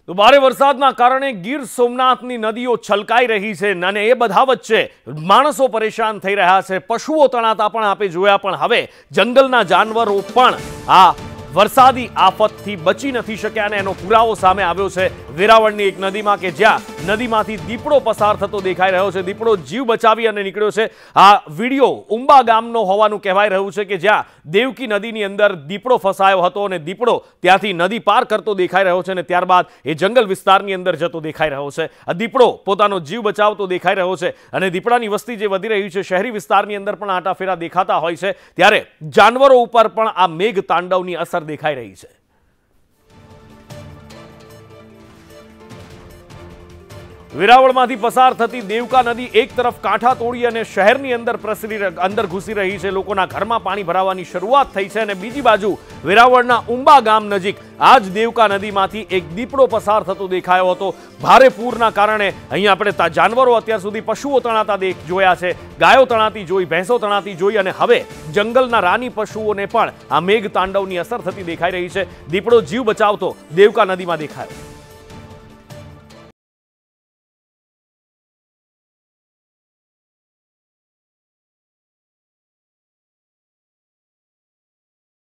તો ભારે વરસાદના કારણે ગીર સોમનાથની નદીઓ છલકાઈ રહી છે અને એ બધા વચ્ચે માણસો પરેશાન થઈ રહ્યા છે, પશુઓ તણાતા પણ આપે જોયા, પણ હવે જંગલના જાનવરો પણ આ વરસાદી આફતથી બચી નથી શક્યા અને એનો પુરાવો સામે આવ્યો છે વેરાવળની એક નદીમાં કે જ્યાં નદીમાંથી દીપડો પસાર થતો દેખાઈ રહ્યો છે। દીપડો જીવ બચાવી અને નીકળ્યો છે। આ વિડીયો ઉંબા ગામનો હોવાનું કહેવાય રહ્યું છે કે જ્યાં દેવકી નદીની અંદર દીપડો ફસાયો હતો અને દીપડો ત્યાંથી નદી પાર કરતો દેખાઈ રહ્યો છે અને ત્યારબાદ એ જંગલ વિસ્તારની અંદર જતો દેખાઈ રહ્યો છે। આ દીપડો પોતાનો જીવ બચાવતો દેખાઈ રહ્યો છે અને દીપડાની વસ્તી જે વધી રહી છે શહેરી વિસ્તારની અંદર પણ આટાફેરા દેખાતા હોય છે, ત્યારે જાનવરો ઉપર પણ આ મેઘ તાંડવની અસર દેખાઈ રહી છે। વેરાવળમાંથી પસાર થતી દેવકા નદી એક તરફ કાંઠા તોડી અને શહેરની અંદર ઘૂસી રહી છે, લોકોના ઘરમાં પાણી ભરાવાની શરૂઆત થઈ છે અને બીજી બાજુ વેરાવળના ઉંબા ગામ નજીક આ જ દેવકા નદીમાંથી એક દીપડો પસાર થતો દેખાયો હતો। ભારે પૂરના કારણે અહીં આપણે જાનવરો અત્યાર સુધી પશુઓ તણાતા જોયા છે, ગાયો તણાતી જોઈ, ભેંસો તણાતી જોઈ અને હવે જંગલના રાની પશુઓને પણ આ મેઘ તાંડવની અસર થતી દેખાઈ રહી છે। દીપડો જીવ બચાવતો દેવકા નદીમાં દેખાયો।